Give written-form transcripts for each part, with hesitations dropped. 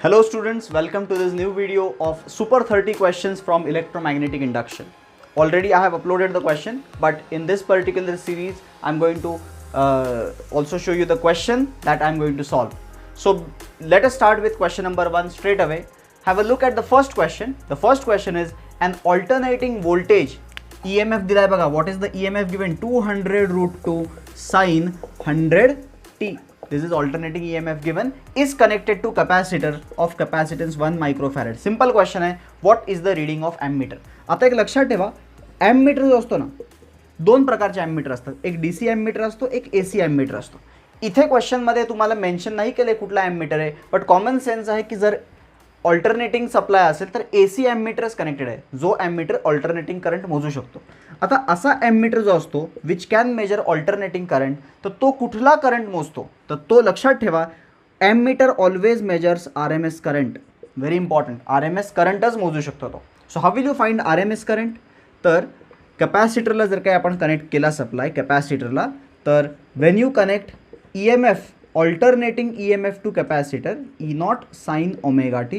Hello students, welcome to this new video of Super 30 questions from electromagnetic induction. Already I have uploaded the question, but in this particular series I am going to also show you the question that I am going to solve. So let us start with question number 1 straight away. Have a look at the first question. The first question is an alternating voltage EMF दिलाय बघा. What is the EMF given? 200 root 2 sine 100 t. This is alternating EMF given is connected to capacitor of capacitance 1 microfarad. Simple question है, what is the reading of ammeter? आता एक लक्षात ठेवा, ammeter जो असतो ना, दोन प्रकारचे ammeter असतात. एक DC ammeter असतो, एक AC ammeter असतो. इथे क्वेश्चन मध्ये तुम्हाला मेंशन नाही केले कुठला ammeter आहे, बट कॉमन सेन्स आहे की जर ऑल्टरनेटिंग सप्लाय असेल तर AC ॲम्मीटरच कनेक्टेड आहे, जो ॲम्मीटर ऑल्टरनेटिंग करंट मोजू शकतो. आता असा ॲम्मीटर जो असतो which can measure alternating current, तर तो कुठला करंट मोजतो, तर तो लक्षात ठेवा, ammeter always measures RMS current. Very important, RMS करंटच मोजू शकतो तो. So how will you find RMS current? तर कॅपॅसिटरला जर काही आपण कनेक्ट केला सप्लाय कॅपॅसिटरला, तर when you connect EMF alternating EMF to capacitor E0 sine omega t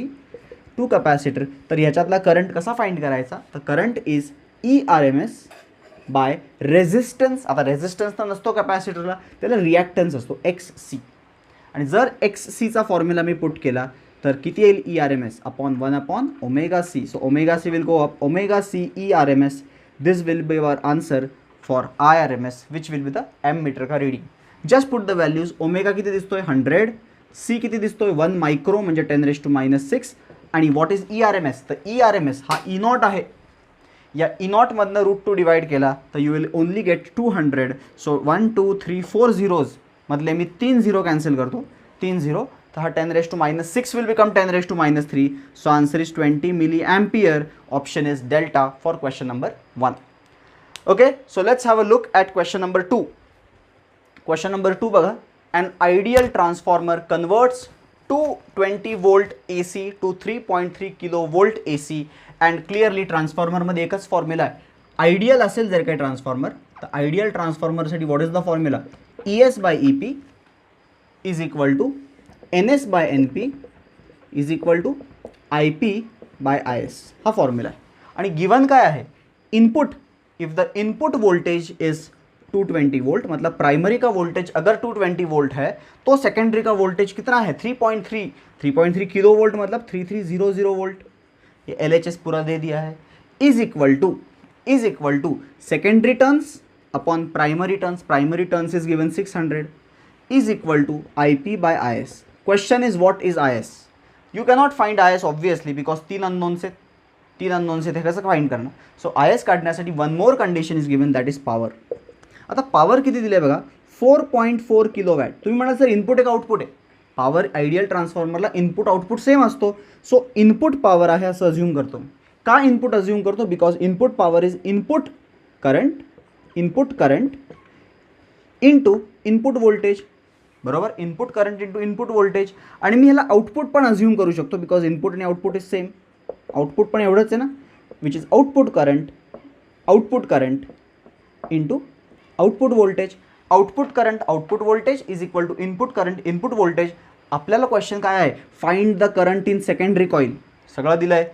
to capacitor, तर ह्याच्यातला करंट कसा फाइंड करायचा, तर current is ERMS by resistance. आता रेझिस्टन्स तर नसतो कॅपॅसिटरला, त्याला रिॲक्टन्स असतो XC, आणि जर XCचा फॉर्म्युला मी पुट केला तर किती येईल? ERMS upon 1 upon omega C. So omega C will go up, omega C ERMS. This will be our answer for IRMS which will be the ammeter का reading. Just put the values. Omega किती दिसतोय? 100. C किती दिसतोय? 1 micro म्हणजे 10⁻⁻⁶. आणि what is ERMS? तर ERMS हा E0 आहे. या E0 मधनं √2 डिवाइड केला तर you will only get 200. So 1 2 3 4 zeros मधले मी 3 झिरो कॅन्सल करतो, 3 झिरो, तर हा 10⁻⁻⁶ will become 10⁻⁻3. So answer is 20 milli ampere. Option is delta for question number 1. Okay, so let's have a look at question number 2. Question number 2 बघा. An ideal transformer converts 220 volt AC to 3.3 kilovolt AC and clearly transformer मध्ये एकच formula आहे. Ideal असेल जर काही transformer, तर ideal ट्रान्सफॉर्मरसाठी what is the formula? ES by EP is equal to NS by NP is equal to IP by IS. हा formula आहे. आणि गिवन काय आहे? Input, if the input voltage is 220 volt, मतलब प्राइमरी का voltage अगर 220 volt है तो सेकेंडरी का वोल्टेज कितना है? 3.3 किलो वोल्ट, मतलब 3300 वोल्ट. ये LHS पूरा दे दिया है. Is equal to secondary turns upon primary turns is given 600 is equal to IP by IS. Question is what is IS? You cannot find IS obviously because तीन unknown से थे, कसं फाइंड करना? सो IS काढण्यासाठी one more condition is given, that is power. आता power किती दिले बघा? 4.4 किलोवॅट. तुम्ही म्हणाल सर इनपुट आहे का आउटपुट आहे? पॉवर आयडियल ट्रान्सफॉर्मरला इनपुट आउटपुट सेम असतो. सो इनपुट पॉवर आहे असं अज्युम करतो. का इनपुट अज्युम करतो? Because input power is input current into input voltage, बरोबर? Input current into input voltage. आणि मी ह्याला आउटपुट पण अज्युम करू शकतो बिकॉज इनपुट आणि आउटपुट इज सेम. आउटपुट पण एवढंच आहे ना, which is output current into output voltage. Output current output voltage is equal to input current input voltage. आपल्याला क्वेश्चन काय आहे? Find the current in secondary coil. सगळं दिलं आहे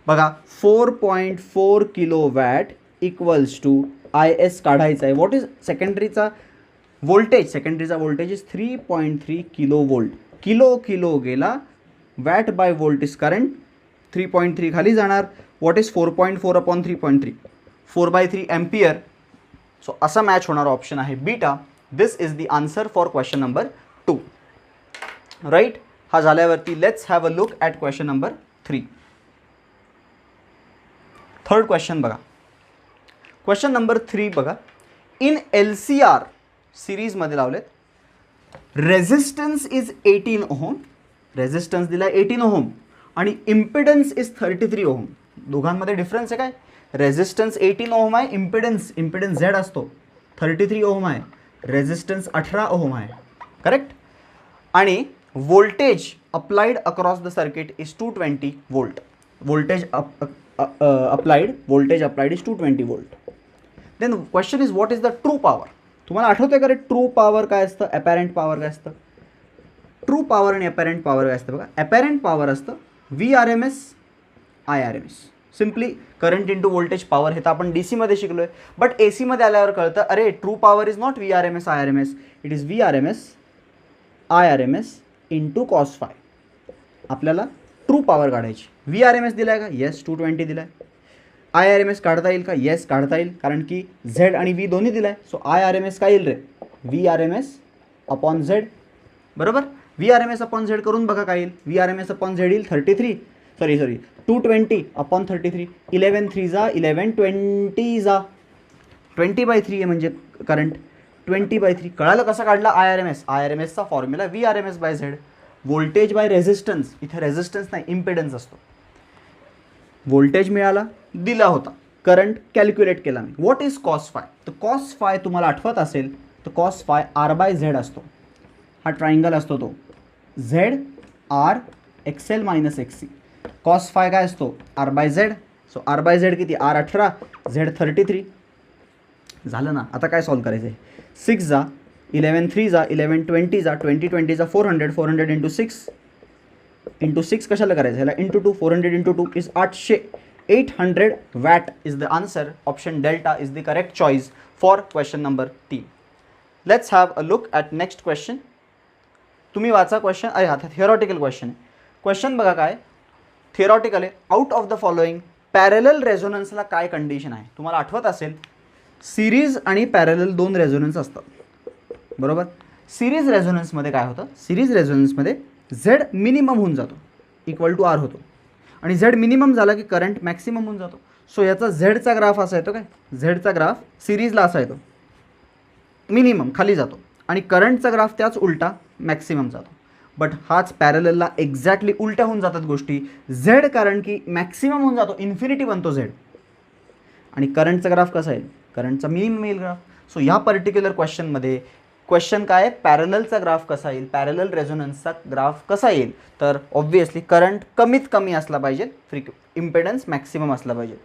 बघा. 4.4 किलोवॅट इक्वल्स टू IS काढायचा आहे. व्हॉट इज सेकंडरीचा वोल्टेज? सेकंडरीचा voltage is 3.3 kilo volt. Kilo गेला, watt by volt is current. 3.3 खाली जाणार. What is 4.4 upon 3.3? 4/3 ampere. So असा मॅच होणारा ऑप्शन आहे beta. This is the answer for question number 2. Right. हा झाल्यावरती let's have a look at question number 3. Third question बघा. Question number 3 बघा. In LCR सिरीजमध्ये लावलेत. Resistance is 18 ohm. रेझिस्टन्स दिला 18 ओहम आणि इम्पिडन्स इज 33 ओहम. दोघांमध्ये डिफरन्स आहे काय? रेझिस्टन्स 18 ओहम आहे, इम्पिडन्स Z असतो 33 ओहम आहे, रेझिस्टन्स 18 ओहम आहे, करेक्ट. आणि voltage applied across the circuit is 220 volt. Voltage applied is 220 volt. Then question is what is the true power? तुम्हाला आठवतंय का रे ट्रू पॉवर काय असतं, अपॅरंट पॉवर काय असतं? ट्रू पॉवर आणि अपॅरंट पॉवर काय असतं बघा. अपॅरंट पॉवर असतं VRMS IRMS, simply current into voltage power. हे तर आपण DC मध्ये शिकलो आहे, बट AC मध्ये आल्यावर कळतं अरे true power is not VRMS IRMS, it is VRMS IRMS into cos phi. आपल्याला ट्रू पॉवर काढायची. VRMS दिला आहे का? येस 220 दिला आहे. IRMS काढता येईल का? येस काढता येईल, कारण की Z आणि V दोन्ही दिला आहे. सो IRMS काय येईल रे? VRMS upon Z. बरोबर. VRMS अपॉन Z करून बघा काय येईल. VRMS अपॉन Z येईल 220 अपॉन 33. 11 3 जा 11, 20 जा 20/3 आहे म्हणजे करंट 20/3. कळालं कसं काढला IRMS? IRMSचा formula VRMS by Z. Voltage by resistance, इथे रेझिस्टन्स नाही इम्पिडन्स असतो. व्होल्टेज मिळाला, दिला होता, करंट कॅल्क्युलेट केला मी. What is cos phi? तर कॉस फाय तुम्हाला आठवत असेल तर कॉस फाय R/Z असतो. हा ट्रायंगल असतो तो ZR XL - XC. Cos phi काय असतो? R/Z. सो R/Z किती? R 18, Z 33. झालं ना. आता काय सॉल्व करायचं आहे? 6 जा 11 3 जा 11 20 जा 20 जा 400 इंटू 6 कशाला करायचं? ह्याला into 2. 400 into 2 is 800. 800 watt is the answer. Option delta is the correct choice for question number 3. Let's have a look at next question. तुम्ही वाचा क्वेश्चन. अरे हा थिअरॉटिकल क्वेश्चन आहे. क्वेश्चन बघा काय थिअरॉटिकल आहे. Out of the following parallel रेझोनन्सला काय कंडिशन आहे? तुम्हाला आठवत असेल सिरीज आणि पॅरलल दोन रेझोनन्स असतात, बरोबर. सिरीज रेझोनन्समध्ये काय होतं? सिरीज रेझोनन्समध्ये Z मिनिमम होऊन जातो, इक्वल टू R होतो. आणि Z मिनिमम झाला की करंट मॅक्सिमम होऊन जातो. सो याचा Zचा ग्राफ असा येतो काय? Zचा ग्राफ सिरीजला असा येतो, मिनिमम खाली जातो, आणि करंटचा ग्राफ त्याच उलटा मॅक्सिमम जातो. बट हाच पॅरललला एक्झॅक्टली उलट्या होऊन जातात गोष्टी. Z कारण की मॅक्सिमम होऊन जातो, इन्फिनिटी बनतो Z, आणि करंटचा ग्राफ कसा येईल? करंटचा मिनिमम येईल ग्राफ. सो ह्या पर्टिक्युलर क्वेश्चनमध्ये क्वेश्चन काय आहे? पॅरललचा ग्राफ कसा येईल, पॅरलल रेझोनन्सचा ग्राफ कसा येईल? तर ऑब्व्हियसली करंट कमीत कमी असला पाहिजे, इम्पेडन्स मॅक्सिमम असला पाहिजे.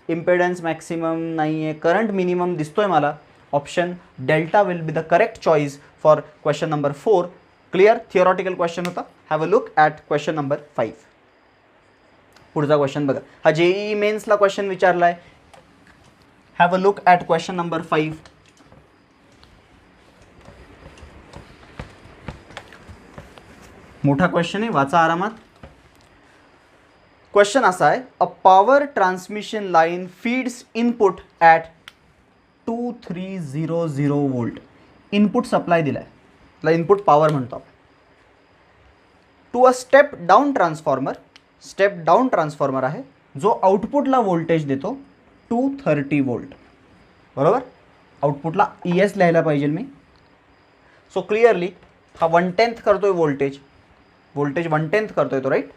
इम्पेडन्स मॅक्सिमम नाही आहे, करंट मिनिमम दिसतोय मला. Option delta will be the correct choice for question number 4. Clear. Theoretical question होता. Have a look at question number 5. पुढचा क्वेश्चन बघा. हा JEE मेन्सला क्वेश्चन विचारला आहे. Have a look at question number 5. मोठा क्वेश्चन आहे, वाचा आरामात. क्वेश्चन असा आहे, a power transmission line feeds input at 2300 volt. Input supply दिला आहे, त्याला इनपुट पॉवर म्हणतो आपण. To a step down transformer. Step down transformer आहे जो आउटपुटला व्होल्टेज देतो 230 वोल्ट, बरोबर. आउटपुटला ES लिहायला पाहिजे मी. सो क्लिअरली हा 1/10 करतोय व्होल्टेज 1/10 करतोय तो, right.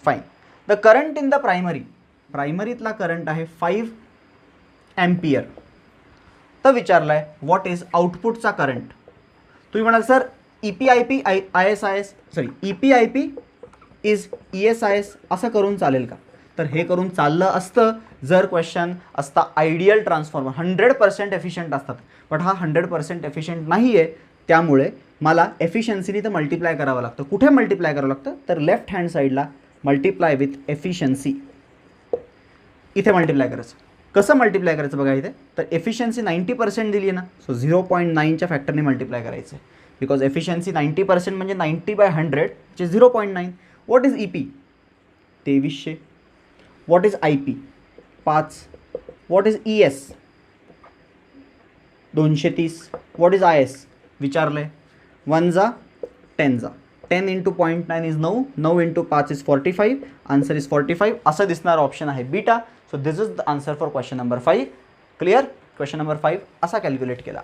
Fine. The current in the प्रायमरीतला करंट आहे 5 एम्पियर. तर विचारला आहे व्हॉट इज आउटपुटचा करंट. तुम्ही म्हणाल सर EPIP इज ESIS असं करून चालेल का? तर हे करून चाललं असतं जर क्वेश्चन असता आयडियल ट्रान्सफॉर्मर 100% एफिशियंट असतात. बट हा 100% एफिशियंट नाही आहे, त्यामुळे मला एफिशियन्सीनी तर मल्टिप्लाय करावं लागतं. कुठे मल्टिप्लाय करावं लागतं? तर लेफ्ट हँड साईडला मल्टिप्लाय विथ एफिशियन्सी. इथे मल्टिप्लाय करायचं. कसं मल्टिप्लाय करायचं बघा इथे. तर एफिशियन्सी 90% दिली आहे ना, सो 0.9च्या फॅक्टरने मल्टिप्लाय करायचं आहे. बिकॉज एफिशियन्सी 90% म्हणजे 90/100 जे 0.9. What is EP? 2300. What is IP? 5. What is ES? 230. What is IS? विचारलं आहे. 1 जा 10 जा 10 into 0.9 is 9. 9 into 5 is 45. Answer is 45. असं दिसणारा ऑप्शन आहे beta. So this is the answer for question number 5. Clear. Question number 5 असा calculate केला.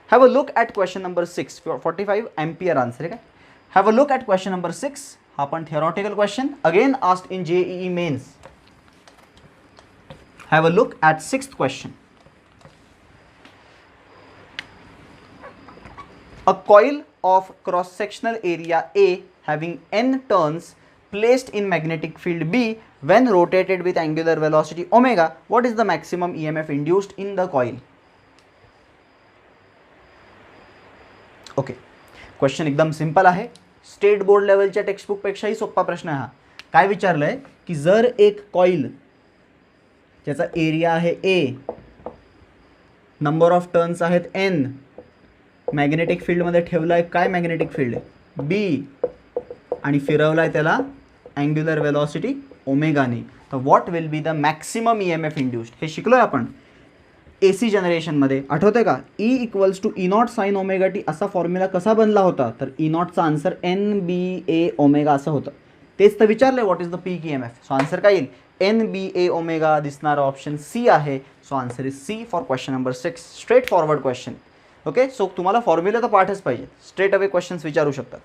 Have a look at question number 6. 45 ampere answer आहे काय. Have a look at question number 6. हा पण theoretical question again asked in JEE mains. Have a look at 6th question. A coil of cross-sectional area A having n turns placed in magnetic field B when rotated with angular velocity omega, what is the maximum EMF induced in the coil? Okay, question एकदम simple आहे. State board लेवलच्या टेक्स्टबुकपेक्षाही सोपा प्रश्न आहे हा. काय विचारलं आहे की जर एक कॉईल ज्याचा एरिया आहे ए, नंबर ऑफ टर्न्स आहेत एन, मॅग्नेटिक फील्डमध्ये ठेवला आहे काय मॅग्नेटिक फील्ड बी, आणि फिरवला आहे त्याला अँग्युलर वेलॉसिटी ओमेगाने, तर what will be the maximum EMF induced. हे शिकलोय आपण AC जनरेशनमध्ये, आठवतंय का? E equals to E naught sine omega t असा फॉर्म्युला कसा बनला होता, तर E नॉटचा आन्सर NBA ओमेगा असं होतं. तेच तर विचारलंय what is the peak EMF. So answer काय येईल NBA ओमेगा. दिसणारा ऑप्शन सी आहे. So answer is C for question number 6. Straightforward question. Okay, so तुम्हाला फॉर्म्युला तर पाठच पाहिजे, स्ट्रेट अवे क्वेश्चन्स विचारू शकतात.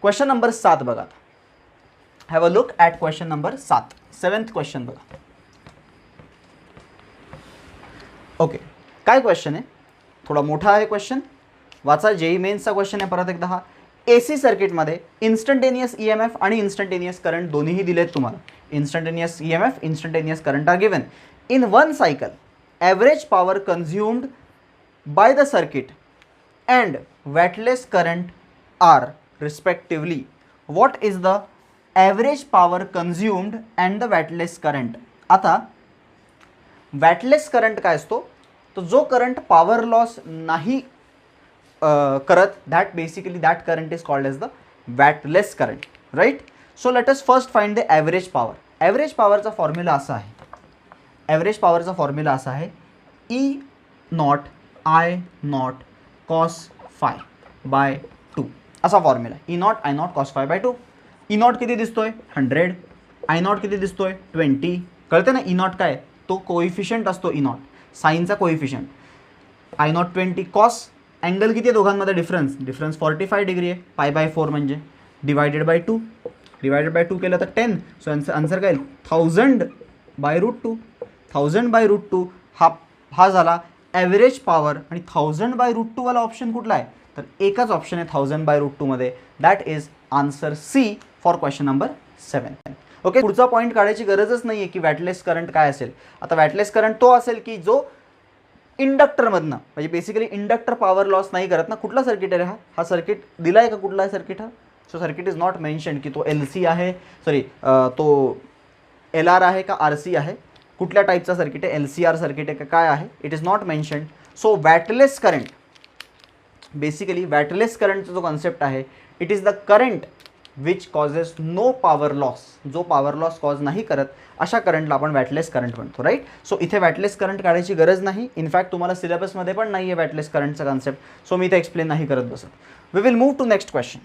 क्वेश्चन नंबर 7 बघा. Have a look at question number 7. 7th question बघा. ओके, काय क्वेश्चन आहे, थोडा मोठा आहे क्वेश्चन, वाचा. जेई मेन्सचा क्वेश्चन आहे परत एकदा हा. AC सर्किटमध्ये इन्स्टंटेनियस EMF आणि इन्स्टंटेनियस करंट दोन्हीही दिलेत तुम्हाला. Instantaneous EMF, instantaneous current are given. In one cycle average power consumed by the circuit and wattless current are respectively. What is the average power consumed and the wattless current. आता wattless current काय असतो, तो जो current power loss नाही करत, that basically that current is called as the wattless current, right. So let us first find the average power. Average पॉवरचा formula असा आहे, ॲव्हरेज पॉवरचा फॉर्म्युला असा आहे E naught I naught cos phi by 2 असा फॉर्म्युला. E naught I naught cos phi by 2. E naught किती दिसतोय 100, I नॉट किती दिसतोय 20. कळते ना E नॉट काय, तो कोइफिशियंट असतो E नॉट, साईनचा coefficient. I naught 20, cos angle किती आहे दोघांमध्ये डिफरन्स 45 डिग्री आहे, पाय बाय 4 म्हणजे डिवायडेड बाय 2. डिवायडेड बाय 2 केलं तर 10. सो आन्सर काय येईल 1000 बाय रूट 2. 1000 बाय रूट 2 हा झाला ॲव्हरेज पॉवर. आणि 1000 बाय रूट 2 वाला ऑप्शन कुठला आहे, तर एकच ऑप्शन आहे 1000 बाय रूट 2 मध्ये. That is answer C for question number 7. Okay, पुढचा पॉईंट काढायची गरजच नाही आहे की वॅटलेस करंट काय असेल. आता वॅटलेस करंट तो असेल की जो इंडक्टरमधनं, म्हणजे बेसिकली इंडक्टर पॉवर लॉस नाही करत ना. कुठला सर्किट आहे हा सर्किट दिला आहे का, कुठला आहे सर्किट हा. So circuit is not mention की तो LC आहे, सॉरी तो LR आहे का RC आहे, कुठल्या टाईपचा सर्किट आहे, LCR सर्किट आहे का काय आहे, it is not mention. So wattless current, basically wattless करंटचा जो कॉन्सेप्ट आहे, it is the current which causes no power loss. जो पॉवर लॉस कॉज नाही करत अशा करंटला आपण वॅटलेस करंट म्हणतो, राईट. सो इथे वॅटलेस करंट काढायची गरज नाही. इनफॅक्ट तुम्हाला सिलेबसमध्ये पण नाही आहे वॅटलेस करंटचा कॉन्सेप्ट, सो मी इथे एक्सप्लेन नाही करत बसत. We will move to next question.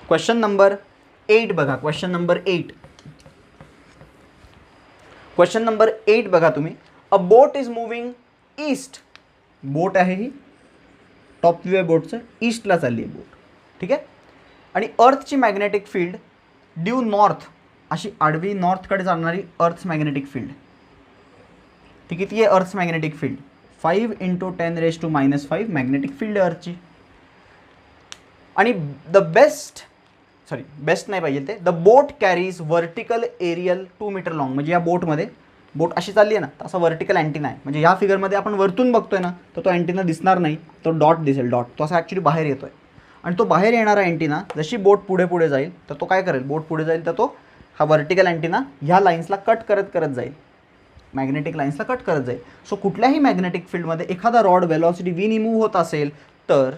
Question number 8 बघा. Question number 8. क्वेश्चन नंबर 8 बघा तुम्ही. A boat is moving east. Boat आहे ही, टॉप व्ह्यू आहे बोटचं, ईस्टला चालली आहे बोट, ठीक आहे. आणि अर्थची मॅग्नेटिक फील्ड ड्यू नॉर्थ, अशी आडवी नॉर्थकडे जाणारी अर्थ्स मॅग्नेटिक फील्ड, ती किती आहे earth's magnetic field 5 × 10⁻⁻5 magnetic field आहे अर्थची. आणि बेस्ट नाही पाहिजे ते, the boat carries vertical aerial 2 metre long. म्हणजे या बोटमध्ये, बोट अशी चालली आहे ना, तर असा व्हर्टिकल अँटिना आहे. म्हणजे या फिगरमध्ये आपण वरतून बघतोय ना, तर तो अँटिना दिसणार नाही, तो डॉट दिसेल, डॉट तो असा ॲक्च्युली बाहेर येतोय. आणि तो बाहेर येणारा अँटिना जशी बोट पुढे पुढे जाईल, तर तो काय करेल, बोट पुढे जाईल तर तो हा व्हर्टिकल अँटिना ह्या लाईन्सला कट करत जाईल, मॅग्नेटिक लाईन्सला कट करत जाईल. सो कुठल्याही मॅग्नेटिक फील्डमध्ये एखादा रॉड वेलॉसिटी व्हीनी मूव्ह होत असेल तर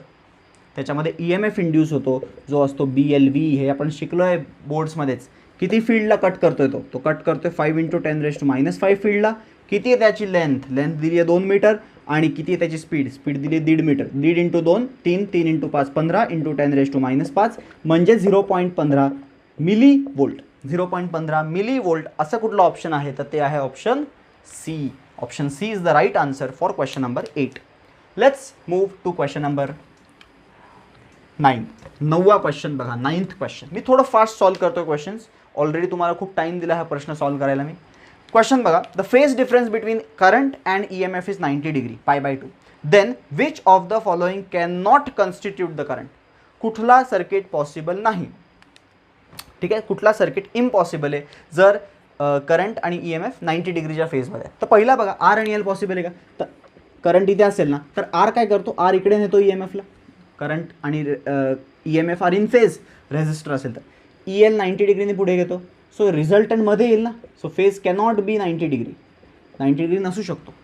त्याच्यामध्ये EMF इंड्यूस होतो, जो असतो BLV. हे आपण शिकलो आहे बोर्ड्समध्येच. किती फील्डला कट करतोय तो कट करतोय 5 × 10⁻⁵ फील्डला. किती आहे त्याची लेंथ दिली आहे 2 मीटर. आणि किती आहे त्याची स्पीड दिली 1.5 मीटर. 1.5 × 2 3, 3 × 5 15 × 10⁻⁵ म्हणजे 0.15 मिली वोल्ट. 0.15 मिली वोल्ट असं कुठलं ऑप्शन आहे, तर ते आहे option C. Option C is the right answer for question number 8. Let's move to question number 9. 9वा क्वेश्चन बघा. 9th question. मी थोडं फास्ट सॉल्व करतोय क्वेश्चन्स. ऑलरेडी तुम्हाला खूप टाइम दिला हा प्रश्न सॉल्व करायला मी. क्वेश्चन बघा. The phase difference between current and EMF is 90 degree π/2. Then which of the following can not constitute the current. कुठला सर्किट पॉसिबल नाही, ठीक आहे. कुठला सर्किट इम्पॉसिबल आहे जर करंट आणि EMF 90 डिग्रीच्या फेजमध्ये. तर पहिला बघा, R आणि L पॉसिबल आहे का. तर करंट इथे असेल ना, तर R काय करतो, R इकडे नेतो EMFला. करंट आणि EMF are in phase, resistor असेल तर EL 90 डिग्रीने पुढे घेतो, सो रिझल्टंटमध्ये येईल ना. So phase cannot be 90 degree, 90 degree नसू शकतो.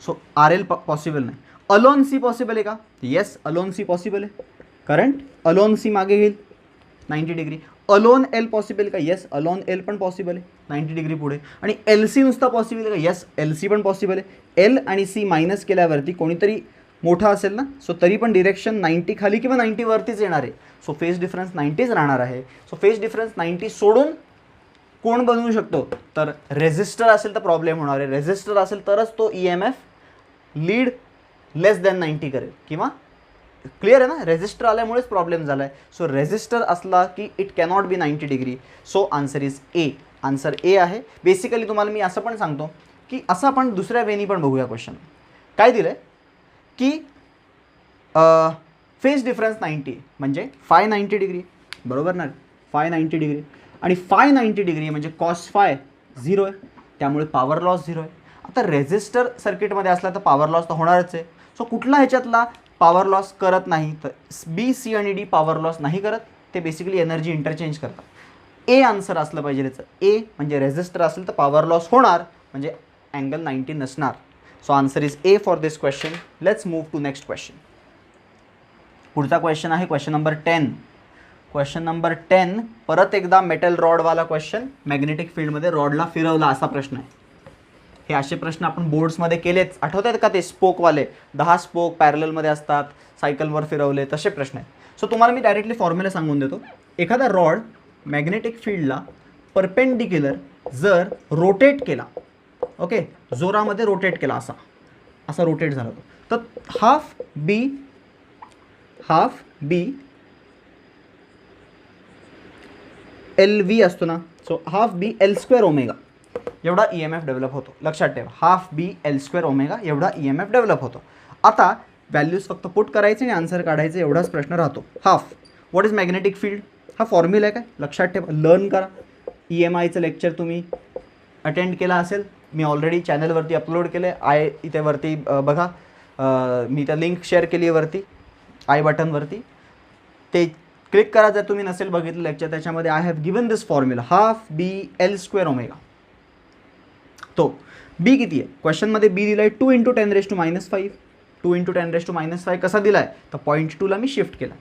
सो RL पॉसिबल नाही. अलोन सी पॉसिबल आहे का? येस, अलोन सी पॉसिबल आहे. करंट अलोन सी मागे घेईल 90 डिग्री. अलोन एल पॉसिबल का? येस, अलोन एल पण पॉसिबल आहे 90 डिग्री पुढे. आणि LC नुसता पॉसिबल आहे का? येस, LC पण पॉसिबल आहे. एल आणि सी मायनस केल्यावरती कोणीतरी मोठा असेल ना, सो तरी पण डिरेक्शन 90 खाली किंवा 90 वरतीच येणार आहे. सो फेज डिफरन्स 90च राहणार आहे. सो फेज डिफरन्स 90 सोडून कोण बनवू शकतो? तर रेझिस्टर असेल तर प्रॉब्लेम होणार आहे. रेझिस्टर असेल तरच तो EMF लीड लेस दॅन 90 करेल. किंवा क्लिअर आहे ना, रेझिस्टर आल्यामुळेच प्रॉब्लेम झाला आहे. सो रेझिस्टर असला की it cannot be 90 degree. So answer is A. Answer A आहे. बेसिकली तुम्हाला मी असं पण सांगतो की असं आपण दुसऱ्या वेनी पण बघूया. क्वेश्चन काय दिलं आहे की फेज डिफरन्स 90 म्हणजे फाय 90 डिग्री, बरोबर ना, फाय 90 डिग्री. आणि फाय 90 डिग्री म्हणजे कॉस फाय 0 आहे, त्यामुळे पॉवर लॉस 0 आहे. आता रेझिस्टर सर्किटमध्ये असला तर पॉवर लॉस तर होणारच आहे. सो कुठला ह्याच्यातला पॉवर लॉस करत नाही? तर बी, सी आणि डी पॉवर लॉस नाही करत, ते बेसिकली एनर्जी इंटरचेंज करतात. ए आन्सर असलं पाहिजे त्याचं. ए म्हणजे रेझिस्टर असेल तर पॉवर लॉस होणार, म्हणजे अँगल 90 नसणार. So answer is A for this question. Let's move to next question. पुढचा क्वेश्चन आहे क्वेश्चन नंबर 10. क्वेश्चन नंबर 10 परत एकदा मेटल रॉडवाला क्वेश्चन. मॅग्नेटिक फील्डमध्ये रॉडला फिरवला असा प्रश्न आहे. हे असे प्रश्न आपण बोर्ड्समध्ये केलेच, आठवत आहेत का? ते स्पोकवाले 10 स्पोक पॅरललमध्ये असतात, सायकलवर फिरवले, तसे प्रश्न आहेत. सो तुम्हाला मी डायरेक्टली फॉर्म्युला सांगून देतो. एखादा रॉड मॅग्नेटिक फील्डला परपेंडिक्युलर जर रोटेट केला, ओके, जोरामध्ये रोटेट केला, असा रोटेट झाला तो, तर हाफ बी LV असतो ना, so half B L² omega एवढा EMF डेव्हलप होतो. लक्षात ठेवा, हाफ बी L² ओमेगा एवढा EMF डेव्हलप होतो. आता व्हॅल्यूज फक्त पुट करायचे आणि आन्सर काढायचे, एवढाच प्रश्न राहतो. Half, what is magnetic field? हा फॉर्म्युला आहे काय? लक्षात ठेवा, लर्न करा. EMIचं लेक्चर तुम्ही अटेंड केला असेल, मी ऑलरेडी चॅनलवरती अपलोड केलं आहे. इथे वरती बघा, मी त्या लिंक शेअर केली आहे वरती आय बटनवरती, ते क्लिक करा जर तुम्ही नसेल बघितलं लेक्चर. त्याच्यामध्ये I have given this formula, half B L² omega. तो बी किती आहे? क्वेश्चनमध्ये बी दिला आहे 2 × 10⁻⁵. 2 × 10⁻⁵ कसा दिला आहे? तर 0.2ला मी शिफ्ट केला.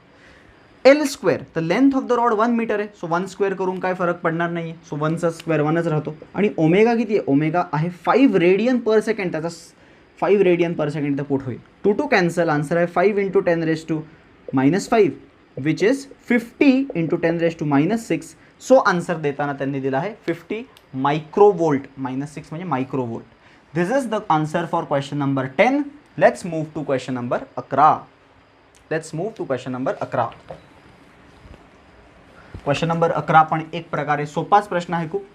L², तर length of the rod 1 metre आहे, सो 1² करून काय फरक पडणार नाही, सो 1चा स्क्वेअर 1च राहतो. आणि ओमेगा किती आहे? ओमेगा आहे 5 रेडियन पर सेकंड, त्याचा 5 रेडियन पर सेकंड तर पुट होईल. 2 कॅन्सल, आन्सर आहे 5 × 10⁻⁵, विच इज 50 × 10⁻⁶. सो आन्सर देताना त्यांनी दिला आहे 50 मायक्रोवोल्ट, -6 म्हणजे microvolt. This is the answer for question number 10. Let's move to question number 11. Question number 11 पण एक प्रकारे सोपाच प्रश्न आहे, खूप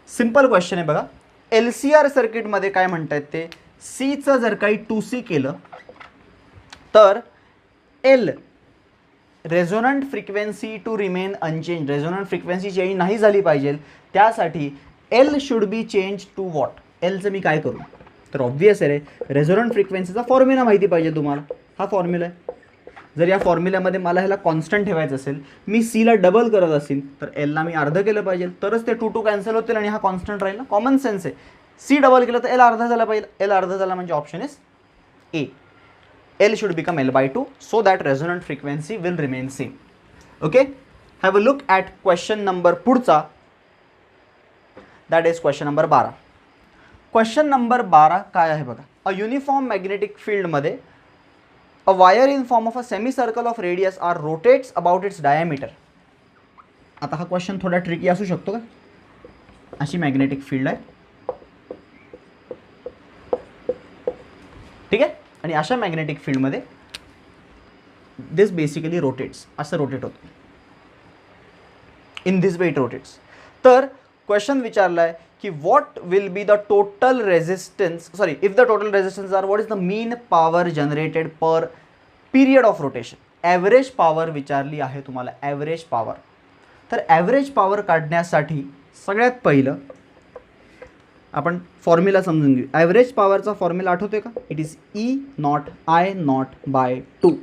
सिंपल क्वेश्चन आहे. बघा, LCR सर्किटमध्ये काय म्हणतात ते, सीचं जर काही 2C केलं तर L resonant frequency to remain unchange, resonant frequency change नाही झाली पाहिजे, त्यासाठी L should be change to what. Lचं मी काय करू? तर ऑब्व्हियस आहे रे, रेझोनंट फ्रिक्वेन्सीचा फॉर्म्युला माहिती पाहिजे तुम्हाला. हा फॉर्म्युला आहे. जर या फॉर्म्युल्यामध्ये मला ह्याला कॉन्स्टंट ठेवायचं असेल, मी सीला डबल करत असेल तर एलला मी अर्ध केलं पाहिजे, तरच ते 2 कॅन्सल होतील आणि हा कॉन्स्टंट राहील ना. कॉमन सेन्स आहे. सी डबल केलं तर एल अर्धा झाला पाहिजे. एल अर्धा झाला म्हणजे option is A. L should become L/2 so that resonant frequency will remain same. Okay, have a look at question number पुढचा, that is question number 12. Question number 12 काय आहे बघा. A uniform magnetic field मध्ये a wire in form of a semicircle of radius r rotates about its diameter. आता हा question थोडा tricky असू शकतो का? अशी मॅग्नेटिक फील्ड आहे, ठीक आहे, आणि अशा मॅग्नेटिक फील्डमध्ये दिस बेसिकली रोटेट्स, असं रोटेट होतं. In this way it rotates. तर क्वेश्चन विचारला आहे की what will be the total resistance, sorry, if the total resistance R, what is the mean power generated per period of rotation. Average power विचारली आहे तुम्हाला, average power. तर average power काढण्यासाठी सगळ्यात पहिलं आपण फॉर्म्युला समजून घेऊ. ॲव्हरेज पॉवरचा फॉर्म्युला आठवतोय का? It is E0 I0/2.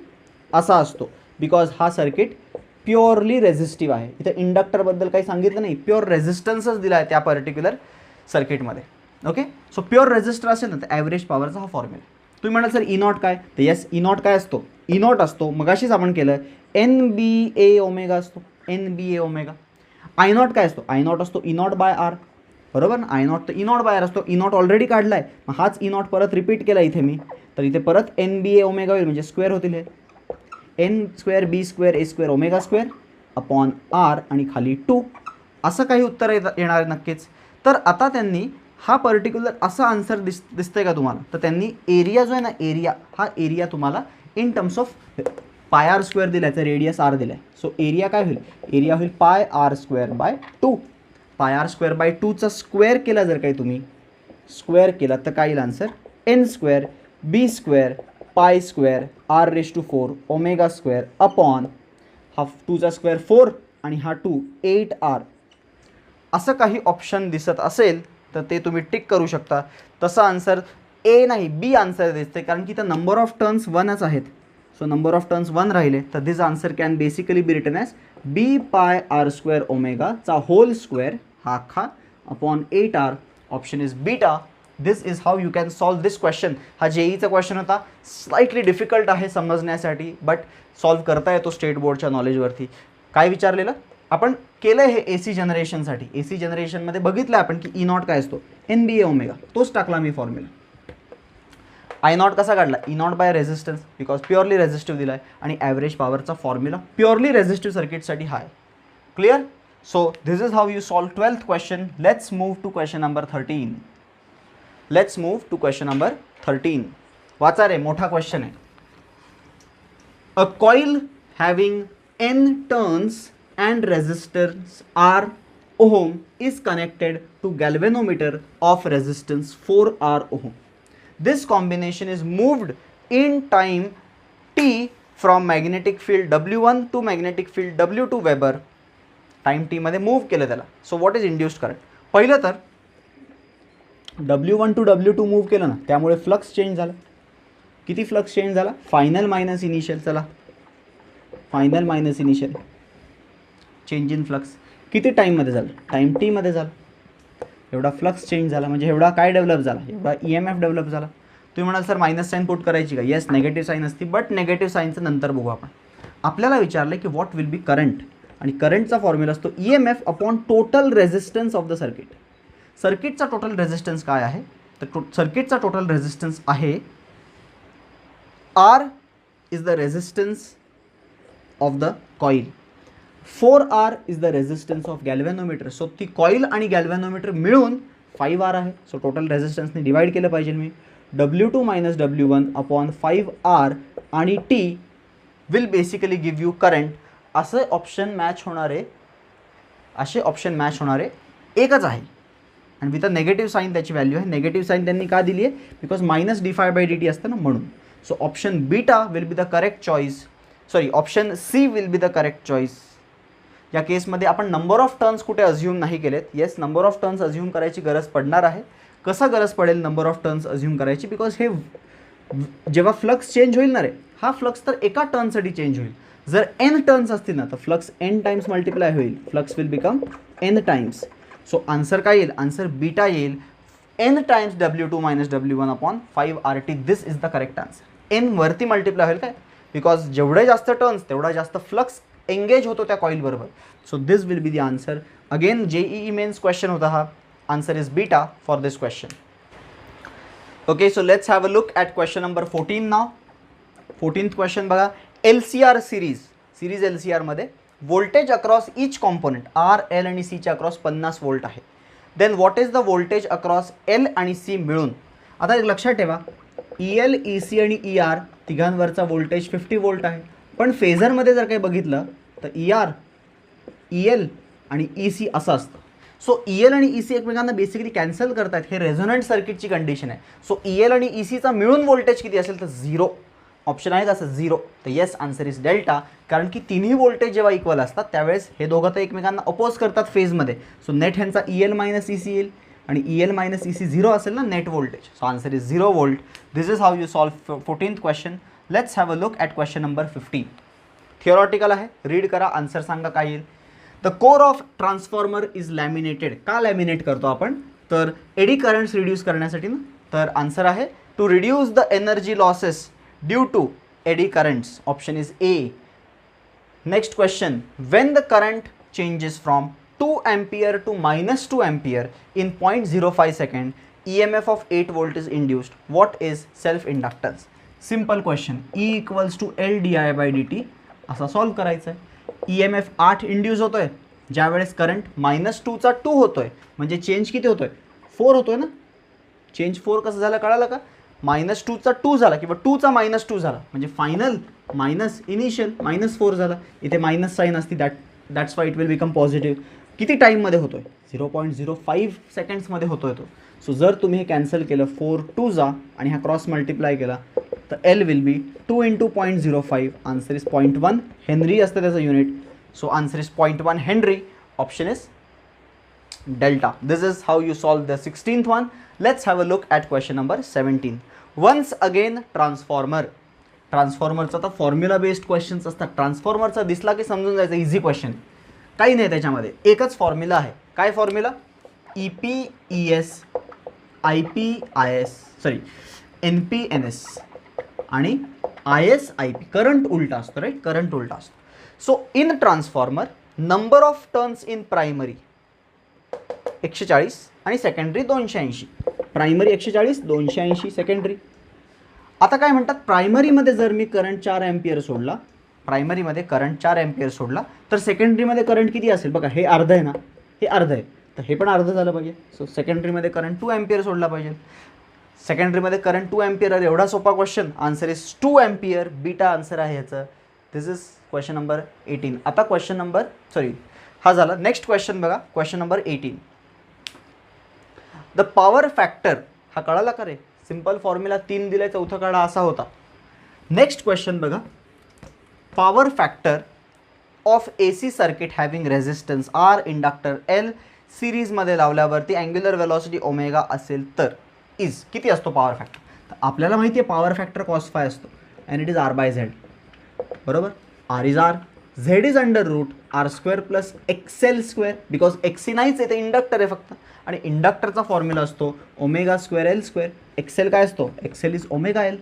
असा असतो, बिकॉज हा सर्किट प्युअरली रेझिस्टिव्ह आहे. इथं इंडक्टरबद्दल काही सांगितलं नाही, प्युअर रेझिस्टन्सच दिला आहे त्या पर्टिक्युलर सर्किटमध्ये. ओके, सो प्युअर रेझिस्टर असेल ना तर ॲव्हरेज पॉवरचा हा फॉर्म्युला. तुम्ही म्हणाल सर ई नॉट काय, तर येस ई नॉट काय असतो, ई नॉट असतो मगाशीच आपण केलं NBA ओमेगा असतो, NBA ओमेगा. आय नॉट काय असतो, आय नॉट असतो ई नॉट बाय आर, बरोबर ना. आय नॉट तर ई नॉट बाय आर असतो, ई नॉट ऑलरेडी काढला आहे, मग हाच ई नॉट परत रिपीट केला इथे मी, तर इथे परत NBA ओमेगा होईल, म्हणजे स्क्वेअर होतील हे N square B square A square omega square upon R आणि खाली 2, असं काही उत्तर येणार आहे नक्कीच. तर आता त्यांनी हा पर्टिक्युलर असा आन्सर दिसतंय का तुम्हाला, तर त्यांनी एरिया जो आहे ना, एरिया, हा एरिया तुम्हाला in terms of pi R square दिला आहे, रेडियस आर दिला आहे. सो एरिया काय होईल, एरिया होईल पाय R square by 2. Pi R square by 2चा स्क्वेअर केला जर काही तुम्ही स्क्वेअर केला तर काय येईल answer, N square B square pi square R raise to 4 omega square upon हा 2चा स्क्वेअर 4 आणि हा 2 8R. असं काही ऑप्शन दिसत असेल तर ते तुम्ही टिक करू शकता. तसं आन्सर ए नाही बी आन्सर दिसते, कारण की इथं नंबर ऑफ टर्न्स 1च आहेत. सो नंबर ऑफ टर्न्स 1 राहिले तर this answer can basically be written as B pi R square ओमेगाचा होल स्क्वेअर हा अख्खा upon 8R. Option is beta. This is how you can solve this question. हा जेईचा question होता, slightly difficult आहे समजण्यासाठी, बट सॉल्व करता येतो स्टेट बोर्डच्या नॉलेजवरती. काय विचारलेलं आपण केलं हे ए सी जनरेशनसाठी. ए सी जनरेशनमध्ये बघितलं आपण की ई नॉट काय असतो, NBA ओमेगा, तोच टाकला मी फॉर्म्युला. आय नॉट कसा काढला, E nought by resistance, because purely resistive दिला आहे, आणि ॲव्हरेज पॉवरचा फॉर्म्युला प्युअरली रेझिस्टिव्ह सर्किटसाठी हा आहे. Clear. So this is how you solve 12th question. Let's move to question number 13. Let's move to question number 13. वाचा रे, मोठा क्वेश्चन आहे. A coil having n turns and resistance R ohm is connected to galvanometer of resistance 4R ohm. This combination is moved in time t from magnetic field W1 to magnetic field W2 Weber. Time t मध्ये move केलं त्याला. So what is induced current. पहिलं तर W1 to W2 move केलं ना, त्यामुळे flux change झाला. किती फ्लक्स चेंज झाला, फायनल मायनस इनिशियल. चला, final minus initial change in flux किती टाईममध्ये झालं, टाईम टी मध्ये झालं. एवढा फ्लक्स चेंज झाला म्हणजे एवढा काय डेव्हलप झाला, एवढा EMF डेव्हलप झाला. तुम्ही म्हणाल सर मायनस साईन पुट करायची का, येस नेगेटिव्ह साईन असती, बट नेगेटिव्ह साईनचं नंतर बघू आपण. आपल्याला विचारलं की व्हॉट विल बी करंट, आणि करंटचा फॉर्म्युला असतो EMF upon total resistance of the circuit. सर्किटचा टोटल रेझिस्टन्स काय आहे, तर सर्किटचा टोटल रेझिस्टन्स आहे R is the resistance of the coil, 4R is the resistance of galvanometer. So ती कॉईल आणि गॅल्व्हॅनोमीटर मिळून 5R आहे. सो टोटल रेझिस्टन्सने डिवाइड केलं पाहिजे मी. W2 minus W1 upon 5R आणि T will basically give you current. असे option match होणारे एकच आहे, आणि विथ अ नेगेटिव्ह साईन त्याची व्हॅल्यू आहे. नेगेटिव्ह साईन त्यांनी का दिली आहे, बिकॉज मायनस d∅dt असतं ना, म्हणून. So option beta will be the correct choice. Sorry, option C will be the correct choice. या केसमध्ये आपण नंबर ऑफ टर्न्स कुठे अज्युम नाही केलेत. Yes, number of turns assume करायची गरज पडणार आहे. कसं गरज पडेल नंबर ऑफ टर्न्स अज्युम करायची, बिकॉज हे जेव्हा फ्लक्स चेंज होईल ना रे, हा फ्लक्स तर एका टर्नसाठी चेंज होईल. जर n टर्न्स असतील ना तर फ्लक्स n टाइम्स मल्टिप्लाय होईल, flux will become n times. So answer काय येईल, आन्सर बीटा येईल, n times W2 minus W1 upon 5RT. This is the correct answer. n वरती मल्टिप्लाय होईल काय, बिकॉज जेवढे जास्त टर्न्स तेवढा जास्त फ्लक्स एंगेज होतो त्या कॉईल बरोबर. So this will be the answer. Again JEE mains question होता हा. Answer is beta for this question. Okay, so let's have a look at question number 14 now. 14th question बघा. LCR series LCRमध्ये voltage across each component R, L आणि C च्या across 50 volt आहे. Then what is the voltage across L आणि C मिळून. आता एक लक्षात ठेवा, EL, EC आणि ER तिघांवरचा वोल्टेज 50 वोल्ट आहे. पण फेझरमध्ये जर काही बघितलं तर ER, EL आणि EC असं असतं. सो EL आणि EC एकमेकांना बेसिकली कॅन्सल करतात. हे रेझोनंट सर्किटची कंडिशन आहे. सो EL आणि ECचा मिळून वोल्टेज किती असेल तर 0. ऑप्शन आहे असं 0. तर येस, आन्सर इज डेल्टा, कारण की तिन्ही वोल्टेज जेव्हा इक्वल असतात त्यावेळेस हे दोघं तर एकमेकांना अपोज करतात फेजमध्ये. सो नेट ह्यांचा EL मायनस EC येईल, आणि EL मायनस EC 0 असेल ना net voltage. So answer is 0 volt. This is how you solve 14th question. Let's have a look at question number 15. थिओरॉटिकल आहे, रीड करा, आन्सर सांगा काय येईल. The core of transformer is laminated. का laminate करतो आपण? तर एडी करंट्स रिड्यूस करण्यासाठी ना. तर आन्सर आहे to reduce the energy losses due to eddy currents. Option is A. Next question, when the current changes from 2 ampere to -2 ampere in 0.05 second, EMF of 8 volt is induced. What is self inductance? Simple question. E equals to L di by dt असा solve करायचं आहे. EMF 8 induce होतोय ज्यावेळेस current -2 चा 2 होतोय, म्हणजे change किती होतोय? 4 होतोय ना. चेंज 4 कसं झालं कळालं का? -2 चा 2 झाला किंवा 2 चा -2 झाला, म्हणजे फायनल मायनस इनिशियल -4 झाला. इथे मायनस साईन असते, that's why it will become positive. किती टाईममध्ये होतोय? 0.05 सेकंड्समध्ये होतोय तो. सो जर तुम्ही हे कॅन्सल केलं, 4 2 जा आणि हा क्रॉस मल्टिप्लाय केला, तर L will be 2 × 0.05. Answer is 0.1 henry असतं त्याचं unit. So answer is 0.1 henry. Option is delta. This is how you solve the 16th one. Let's have a look at question number 17. Once again transformer. ट्रान्सफॉर्मरचा तर formula based questions असतात. ट्रान्सफॉर्मरचा दिसला की समजून जायचं easy question. काही नाही त्याच्यामध्ये, एकच फॉर्म्युला आहे. काय फॉर्म्युला? EPES IPIS NPNS आणि ISIP. करंट उलटा असतो, राईट? करंट उलटा असतो. So in transformer number of turns in primary 140 आणि सेकंडरी 280. Primary 140, 280 secondary. आता काय म्हणतात, प्रायमरीमध्ये जर मी करंट 4 एम्पियर सोडला, प्रायमरीमध्ये करंट 4 एम्पियर सोडला, तर सेकंडरीमध्ये करंट किती असेल? बघा, हे अर्ध आहे ना, हे अर्ध आहे, तर हे पण अर्ध झालं पाहिजे. सो सेकंडरीमध्ये करंट 2 एम्पियर सोडला पाहिजे. सेकंडरीमध्ये करंट 2 एम्पियर. एवढा सोपा question. Answer is 2 ampere. Beta answer आहे ह्याचं. दिस इज क्वेश्चन नंबर 18. आता क्वेश्चन नंबर हा झाला. नेक्स्ट क्वेश्चन बघा, question number 18. The power factor. हा कळाला का रे? सिंपल फॉर्म्युला 3 दिलाय, चौथा काढा असा होता. नेक्स्ट क्वेश्चन बघा, power factor of AC circuit having resistance R inductor L सिरीजमध्ये लावल्यावरती अँग्युलर वेलॉसिटी ओमेगा असेल तर इज किती असतो पॉवर फॅक्टर? तर आपल्याला माहिती आहे पॉवर फॅक्टर cos phi असतो अँड इट इज R/Z. बरोबर? R is R, Z is √R² plus XL². Because XC नाहीच आहे, ते इंडक्टर आहे फक्त, आणि इंडक्टरचा फॉर्म्युला असतो ω²L². XL काय असतो? XL is ω/L.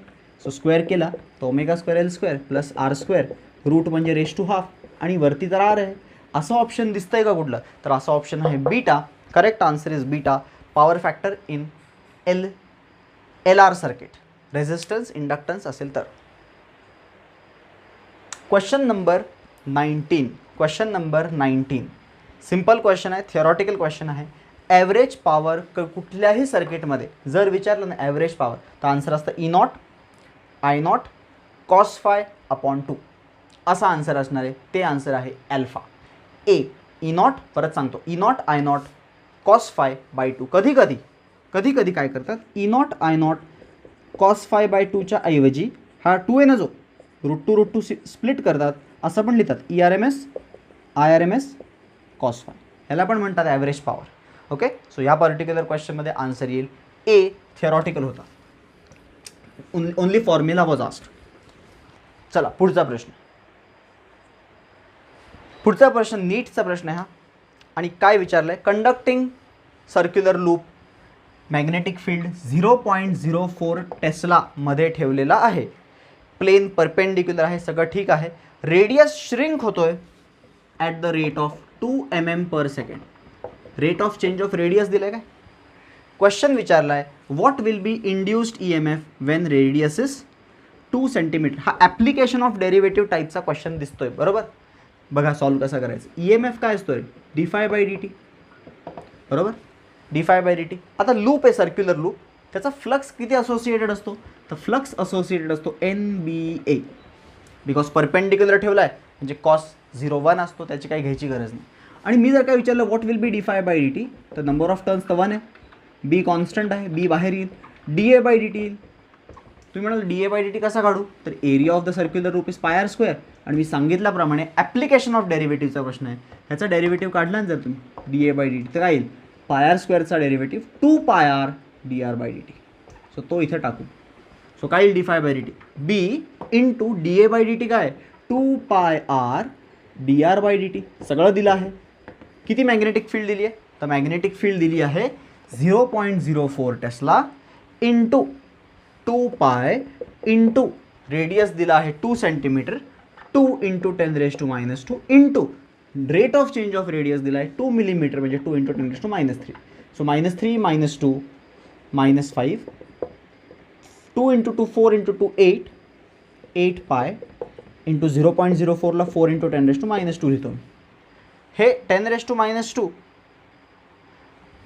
So square केला तर ω²L² प्लस R², रूट म्हणजे रेज टू ½ आणि वरती तर R आहे. असं ऑप्शन दिसतंय का कुठलं? तर असं ऑप्शन आहे beta. Correct answer is beta. Power factor in LR circuit, resistance inductance असेल तर. Question number 19. Question number 19 simple question आहे, थिओरॉटिकल क्वेश्चन आहे. ॲव्हरेज पॉवर कुठल्याही सर्किटमध्ये जर विचारलं ना ॲव्हरेज पॉवर, तर आन्सर असतं E0 I0 cos phi/2. असा आन्सर असणार आहे. ते आन्सर आहे अल्फा. ए E0. परत सांगतो, E0 I0 cos phi/2. कधी कधी काय करतात, E0 I0 cos phi/2 च्या ऐवजी हा 2 आहे ना, जो √2 स्प्लिट करतात, असं पण लिहितात ERMS IRMS cos phi. ह्याला पण म्हणतात ॲव्हरेज पॉवर. ओके. सो या पर्टिक्युलर क्वेश्चनमध्ये आन्सर येईल ए. थिओरॉटिकल होता, ओनली फॉर्म्युला वॉज आस्क्ड. चला पुढचा प्रश्न नीटचा प्रश्न आहे हा. आणि काय विचारलं आहे, conducting circular loop magnetic field 0.04 टेस्लामध्ये ठेवलेला आहे. प्लेन परपेंडिक्युलर आहे, सगळं ठीक आहे. रेडियस श्रिंक होतोय at the rate of 2 mm/s. Rate of change of radius दिलं आहे काय? क्वेश्चन विचारला आहे, what will B induced EMF Wien radius is 2 cm. हा ॲप्लिकेशन ऑफ डेरिव्हेटिव्ह टाईपचा क्वेश्चन दिसतोय. बरोबर? बघा सॉल्व कसं करायचं. EMF काय असतो रे? dφ/dt. बरोबर? dφ/dt. आता लूप आहे, सर्क्युलर लूप, त्याचा फ्लक्स किती असोसिएटेड असतो? तर फ्लक्स असोसिएटेड असतो NBA. बिकॉज परपेंडिक्युलर ठेवला आहे म्हणजे cos 0 1 असतो, त्याची काही घ्यायची गरज नाही. आणि मी जर काय विचारलं व्हॉट विल बी dφ/dt, तर नंबर ऑफ टर्न्स तर 1 आहे, बी कॉन्स्टंट आहे, बी बाहेर येईल, dA/dt येईल. तुम्ही म्हणाल dA/dt कसा काढू? तर area of the circular loop is πr². आणि मी सांगितल्याप्रमाणे ॲप्लिकेशन ऑफ डेरिव्हेटिव्हचा प्रश्न आहे, ह्याचा डेरिव्हेटिव्ह काढला ना जर तुम्ही dA/dt, तर काय येईल? πr² derivative 2πr dr/dt. So तो इथे टाकू. सो काय येईल dφ/dt? B into D A by D T काय 2 pi R D R by D T सगळं दिलं आहे. किती मॅग्नेटिक फील्ड दिली आहे? तर मॅग्नेटिक फील्ड दिली आहे 0.04 Tesla into 2 pi into radius दिला आहे 2 centimetre 2 into 10⁻² into rate of change of radius दिला आहे 2 मिलीमीटर म्हणजे 2 into 10⁻3. So -3 -2 -5 2 into 2 4 into 2 8 8 pi into 0.04 ला 4 इंटू 10⁻² लिहितो. हे 10⁻²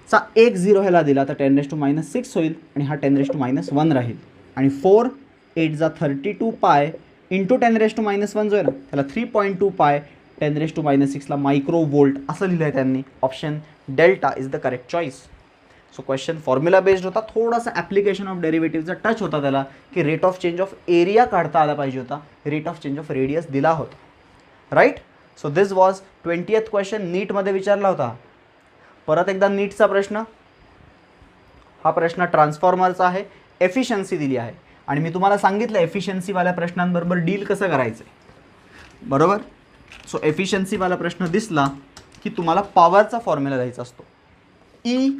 चा एक 0 ह्याला दिला तर 10⁻6 होईल आणि हा 10⁻1 राहील आणि 4 8 जा 32 पाय इंटू 10⁻1 जो आहे ना त्याला 3.2 पाय 10⁻6 ला मायक्रो वोल्ट असं लिहिलं आहे त्यांनी. Option delta is the correct choice. So question formula based होता, थोडासा ॲप्लिकेशन ऑफ डेरिव्हेटिव्हचा टच होता त्याला की rate of change of area काढता आला पाहिजे होता, rate of change of radius दिला होता. Right. So this was 20th question नीटमध्ये विचारला होता. परत एकदा नीटचा प्रश्न, हा प्रश्न ट्रान्सफॉर्मरचा आहे, एफिशियन्सी दिली आहे आणि मी तुम्हाला सांगितलं एफिशियन्सीवाल्या प्रश्नांबरोबर डील कसं करायचं आहे, बरोबर. सो एफिशियन्सीवाला प्रश्न दिसला की तुम्हाला पॉवरचा फॉर्म्युला द्यायचा असतो. E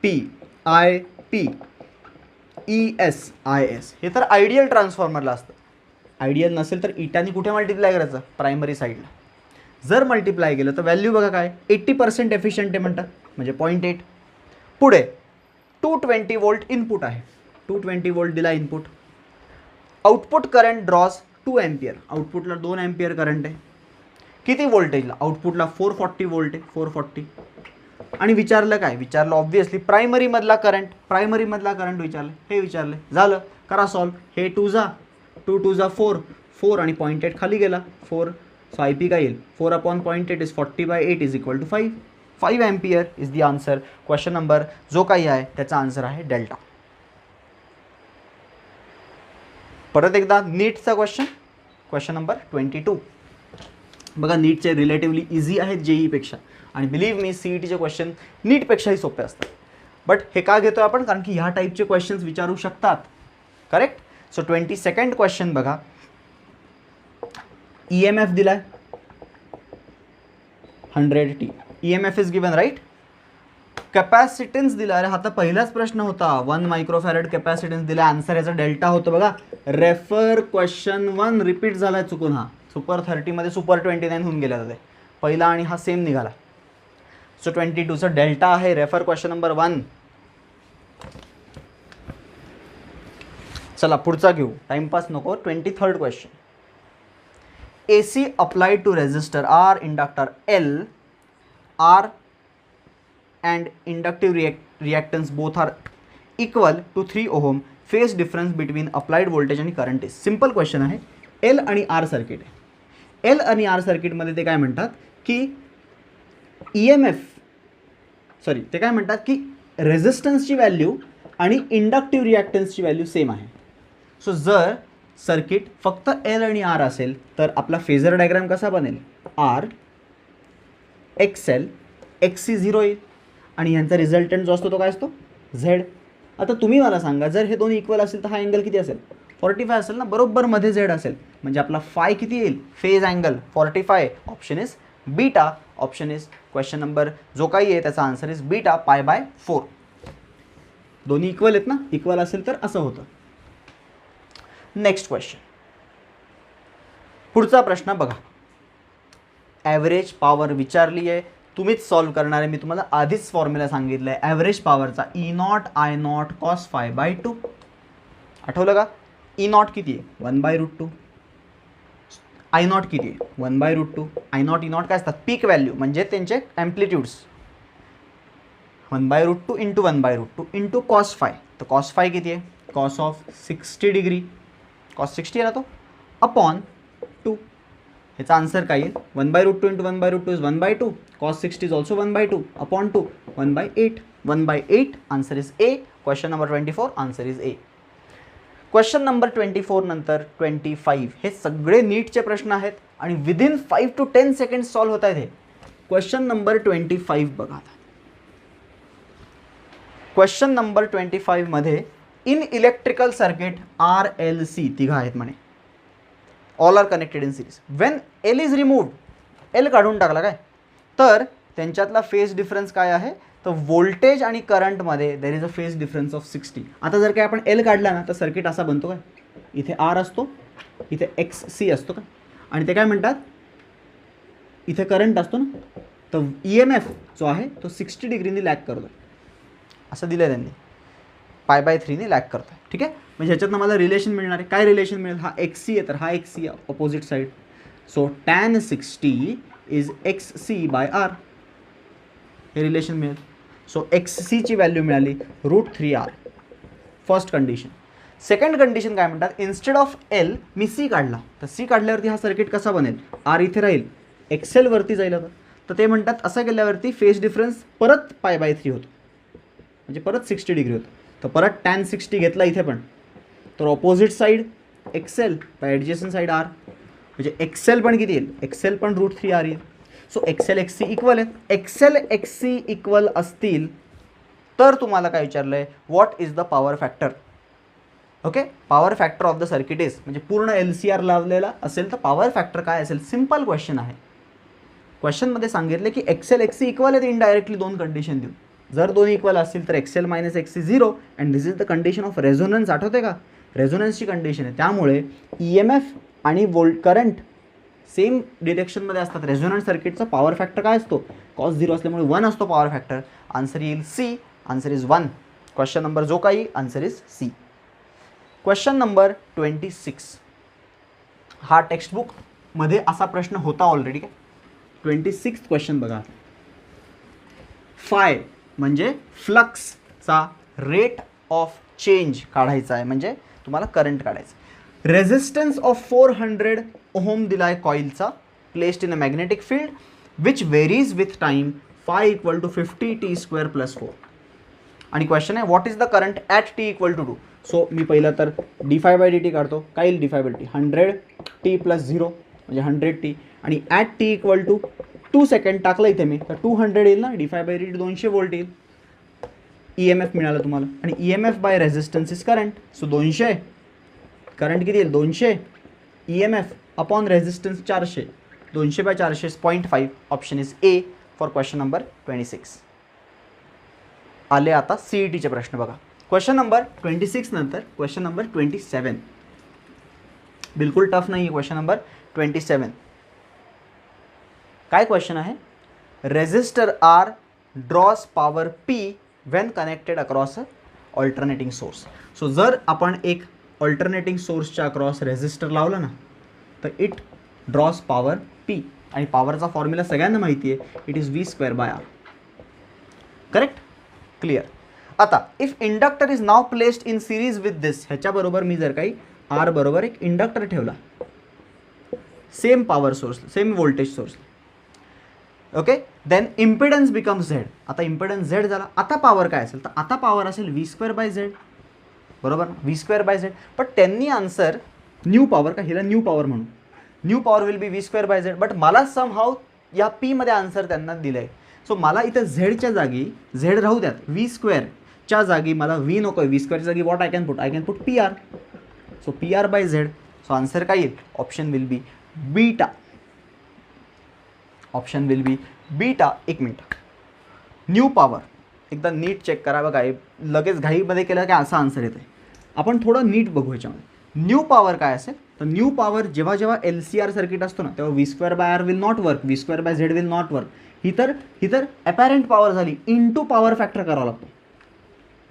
P I P E S I S हे तर आयडियल ट्रान्सफॉर्मरला असतं. आयडियल नसेल तर इटानी कुठे मल्टिप्लाय करायचं? प्रायमरी साईडला. जर मल्टिप्लाय केलं तर व्हॅल्यू बघा काय 80% एफिशियंट आहे म्हणतात म्हणजे 0.8. पुढे 220 वोल्ट इनपुट आहे, 220 वोल्ट दिला input. Output current draws 2 ampere, आउटपुटला 2 एम्पियर करंट आहे. किती वोल्टेजला? आउटपुटला 440 वोल्ट आहे, 440. आणि विचारलं काय? विचारलं ऑब्व्हियसली प्रायमरीमधला करंट, प्रायमरीमधला करंट विचारलं, हे विचारलं. झालं, करा सॉल्व. हे 2 जा 2 2 जा 4 4 आणि 0.8 खाली गेला 4. सो आय पी काय येईल? 4/0.8 is 40/8 is equal to 5. 5 ampere is the answer. Question number जो काही आहे त्याचा आन्सर आहे डेल्टा. परत एकदा नीटचा क्वेश्चन, क्वेश्चन नंबर 22. बघा नीटचे रिलेटिव्हली इझी आहेत जेईपेक्षा आणि बिलीव्ह मी सीईटीचे क्वेश्चन नीटपेक्षाही सोपे असतात. बट हे का घेतो आपण? कारण की ह्या टाईपचे क्वेश्चन्स विचारू शकतात. करेक्ट. सो 22nd क्वेश्चन बघा. EMF दिलाय 100t. EMF is given right. Capacitance दिला. अरे हा तर पहिलाच प्रश्न होता. 1 मायक्रोफॅरेड कॅपॅसिटन्स दिला. आन्सर याचा डेल्टा होतं बघा. रेफर क्वेश्चन 1 रिपीट झालाय चुकून. हा सुपर 30 मध्ये सुपर 29 होऊन गेला ते पहिला आणि हा सेम निघाला. सो 22चा डेल्टा आहे. Refer question number 1. चला पुढचा घेऊ, टाइमपास नको. 23rd question. AC applied to resistor R, inductor L, R and inductive reactance both are equal to 3 ohm. Phase difference between applied voltage and current is. Simple question आहे. L आणि R circuit आहे. L आणि R सर्किटमध्ये ते काय म्हणतात की EMF sorry ते काय म्हणतात की रेझिस्टन्सची व्हॅल्यू आणि इंडक्टिव्ह रिॲक्टन्सची व्हॅल्यू सेम आहे. सो जर सर्किट फक्त L आणि R असेल तर आपला फेजर डायग्राम कसा बनेल? R XL XC 0 येईल आणि यांचा रिझल्टंट जो असतो तो काय असतो? Z. आता तुम्ही मला सांगा जर हे दोन्ही इक्वल असेल तर हा अँगल किती असेल? 45 असेल ना. बरोबर मध्ये Z असेल म्हणजे आपला फाय किती येईल? Phase angle 45. Option is beta. Option is question number जो काही आहे त्याचा आन्सर इज बीटा π/4. दोन्ही इक्वल आहेत ना. इक्वल असेल तर असं होतं. Next question. पुढचा प्रश्न बघा. ॲव्हरेज पॉवर विचारली आहे, तुम्हीच सॉल्व्ह करणार आहे. मी तुम्हाला आधीच फॉर्म्युला सांगितलं आहे average पॉवरचा E0 I0 cos phi/2. आठवलं का? E0 किती आहे? 1/√2. I0 किती आहे? 1/√2. I0 E0 काय असतात? पीक व्हॅल्यू म्हणजे त्यांचे ॲम्प्लिट्यूड्स. 1/√2 इंटू 1/√2 इंटू cos phi. तर cos phi किती आहे? cos of 60 degree. cos 60 आहे ना तो अपॉन 2. ह्याचा आन्सर काय येईल? 1/√2 into 1/√2 is 1/2. cos 60 is also 1/2 upon 2 1/8. 1/8 answer is A. Question number 24 answer is A. Question number 24 नंतर 25 हे सगळे नीटचे प्रश्न आहेत आणि विदिन 5 to 10 सेकंड्स सॉल्व्ह होत आहेत हे. क्वेश्चन नंबर 25 बघा. क्वेश्चन नंबर 25 मध्ये इन इलेक्ट्रिकल सर्किट RLC तिघा आहेत म्हणे. All are connected in series. When L is removed, L काढून टाकला काय, तर त्यांच्यातला फेज डिफरन्स काय आहे, तर व्होल्टेज आणि करंटमध्ये there is a phase difference of 60. आता जर काय आपण एल काढला ना तर सर्किट असा बनतो काय, इथे आर असतो, इथे एक्स सी असतो का, आणि ते काय म्हणतात, इथे करंट असतो ना, तर ई एम एफ जो आहे तो 60 डिग्रीनी लॅग करतो, असं दिलं आहे त्यांनी, π/3 लॅग करतो आहे. ठीक आहे, म्हणजे ह्याच्यातनं मला रिलेशन मिळणार आहे. काय रिलेशन मिळेल, हा एक्स सी आहे तर हा X C opposite side, so tan 60 is X C by R, हे रिलेशन मिळेल. सो एक्स सीची व्हॅल्यू मिळाली √3r, first condition. Second condition काय म्हणतात, इन्स्टेड ऑफ एल मी सी काढला, तर सी काढल्यावरती हा सर्किट कसा बनेल, आर इथे राहील, एक्सेल वरती जाईल. तर ते म्हणतात असं केल्यावरती फेज डिफरन्स परत π/3 होतो, म्हणजे परत 60 डिग्री होतं. तर परत tan 60 घेतला इथे पण, तर opposite side XL by adjacent side R, म्हणजे एक्सेल पण किती येईल, एक्सेल पण √3r येईल. So XL X C equal आहेत. एक्सेल एक्स सी इक्वल असतील तर तुम्हाला काय विचारलं आहे, what is the power factor. Okay, power factor of the circuit is, म्हणजे पूर्ण एल सी आर लावलेला असेल तर पॉवर फॅक्टर काय असेल. सिम्पल क्वेश्चन आहे. क्वेश्चनमध्ये सांगितले की एक्सेल एक्स सी इक्वल आहेत, इनडायरेक्टली दोन कंडिशन देऊ. जर दोन्ही इक्वल असतील तर XL minus X C 0, and this is the condition of resonance. आठवते का, रेझोनन्सची कंडिशन आहे. त्यामुळे ई एम एफ आणि करंट सेम डिरेक्शनमध्ये असतात. रेझोनन्स सर्किटचा पॉवर फॅक्टर काय असतो, cos 0 असल्यामुळे 1 असतो पॉवर फॅक्टर. आन्सर येईल C, answer is 1. Question number जो काही answer is C. Question number 26, हा टेक्स्टबुकमध्ये असा प्रश्न होता ऑलरेडी. काय 26 क्वेश्चन बघा. फाय म्हणजे फ्लक्सचा रेट ऑफ चेंज काढायचा आहे, म्हणजे तुम्हाला करंट काढायचं. रेझिस्टन्स ऑफ 400 ओहम दिला आहे कॉईलचा, placed in a magnetic field which varies with time, phi equal to 50t² + 4. आणि क्वेश्चन आहे what is the current at t equal to 2. सो मी पहिलं तर d∅dt काढतो. काय येईल d∅dt, 100t + 0 म्हणजे 100t, आणि at t equal to 2 second टाकलं इथे मी, तर 200 येईल ना, d∅dt 200 व्होल्ट येईल. ई एम एफ मिळालं तुम्हाला, आणि E M F by resistance is current. So 200, current किती येईल 200, E M F upon resistance 400, 200/400 is 0.5. Option is A for question number 26. आले आता सी ई टीचे प्रश्न बघा. क्वेश्चन नंबर 26 नंतर क्वेश्चन नंबर 27, बिलकुल टफ नाही आहे. क्वेश्चन नंबर 27 काय क्वेश्चन आहे, resistor R draws power P when connected across a alternating source. So जर आपण एक ऑल्टरनेटिंग सोर्सच्या अक्रॉस रेझिस्टर लावला ना, तर इट ड्रॉस पॉवर पी, आणि पॉवरचा फॉर्म्युला सगळ्यांना माहिती आहे, it is v²/r. Correct, clear. आता if inductor is now placed in series with this, ह्याच्याबरोबर मी जर काही आर बरोबर एक इंडक्टर ठेवला, same power source, same voltage source, okay, then impedance becomes Z. आता इम्पिडन्स झेड झाला. आता पॉवर काय असेल, तर आता पॉवर असेल v²/z, बरोबर ना, v²/z. पण त्यांनी आन्सर न्यू पॉवर, का हिला न्यू पॉवर म्हणून, new power will be v²/z. But मला समहाऊ या पी मध्ये आन्सर त्यांना दिलं आहे. सो मला इथं झेडच्या जागी, झेड राहू द्यात, v²च्या जागी मला v नको आहे, v²च्या जागी what I can put pr. So pr/z. So answer काय येईल, option will be beta. Option will be beta. एक मिनिट, न्यू पॉवर एकदा नीट चेक करा बघा, लगेच घाईमध्ये केलं की असा आन्सर येतं आहे. आपण थोडं नीट बघू ह्याच्यामध्ये. न्यू पॉवर काय असेल, तर न्यू पॉवर जेव्हा जेव्हा LCR सर्किट असतो ना, तेव्हा v²/r will not work, v²/z will not work. ही तर अपॅरेंट पॉवर झाली, इंटू पॉवर फॅक्टर करावा लागतो,